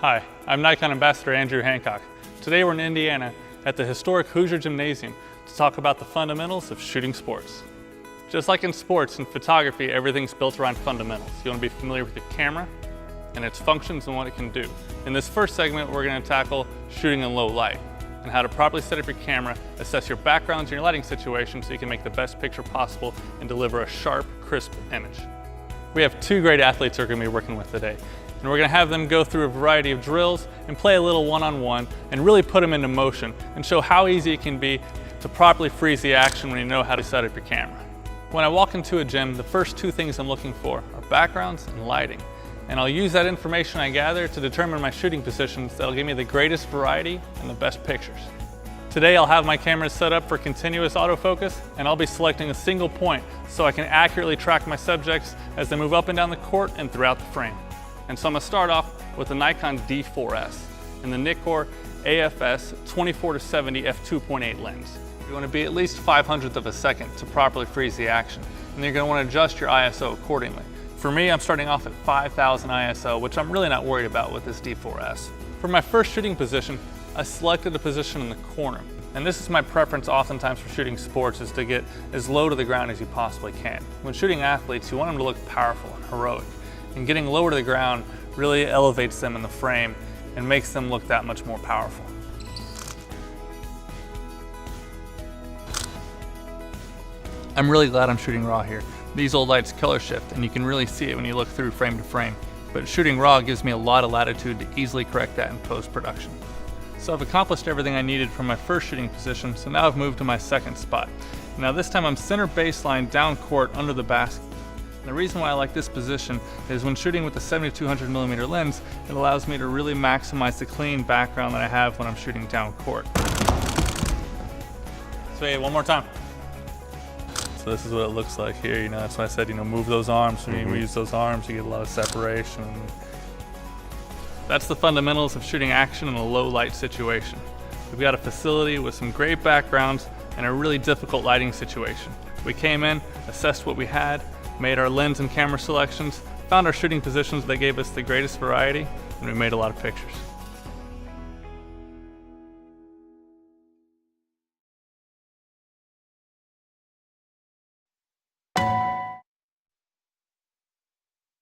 Hi, I'm Nikon Ambassador Andrew Hancock. Today we're in Indiana at the historic Hoosier Gymnasium to talk about the fundamentals of shooting sports. Just like in sports and photography, everything's built around fundamentals. You want to be familiar with your camera and its functions and what it can do. In this first segment, we're going to tackle shooting in low light and how to properly set up your camera, assess your backgrounds and your lighting situation so you can make the best picture possible and deliver a sharp, crisp image. We have two great athletes we're going to be working with today. And we're going to have them go through a variety of drills and play a little one-on-one and really put them into motion and show how easy it can be to properly freeze the action when you know how to set up your camera. When I walk into a gym, the first two things I'm looking for are backgrounds and lighting. And I'll use that information I gather to determine my shooting positions that'll give me the greatest variety and the best pictures. Today I'll have my cameras set up for continuous autofocus, and I'll be selecting a single point so I can accurately track my subjects as they move up and down the court and throughout the frame. And so I'm going to start off with the Nikon D4S and the Nikon AFS 24-70 f2.8 lens. You're going to be at least 500th of a second to properly freeze the action, and you're going to want to adjust your ISO accordingly. For me, I'm starting off at 5,000 ISO, which I'm really not worried about with this D4S. For my first shooting position, I selected a position in the corner. And this is my preference oftentimes for shooting sports, is to get as low to the ground as you possibly can. When shooting athletes, you want them to look powerful and heroic. And getting lower to the ground really elevates them in the frame and makes them look that much more powerful. I'm really glad I'm shooting raw here. These old lights color shift and you can really see it when you look through frame to frame. But shooting raw gives me a lot of latitude to easily correct that in post-production. So I've accomplished everything I needed from my first shooting position, so now I've moved to my second spot. Now this time I'm center baseline down court under the basket. The reason why I like this position is when shooting with the 7200mm lens, it allows me to really maximize the clean background that I have when I'm shooting down court. So hey, one more time. So this is what it looks like here, that's why I said, move those arms. When you use those arms, you get a lot of separation. That's the fundamentals of shooting action in a low light situation. We've got a facility with some great backgrounds and a really difficult lighting situation. We came in, assessed what we had, made our lens and camera selections, found our shooting positions that gave us the greatest variety, and we made a lot of pictures.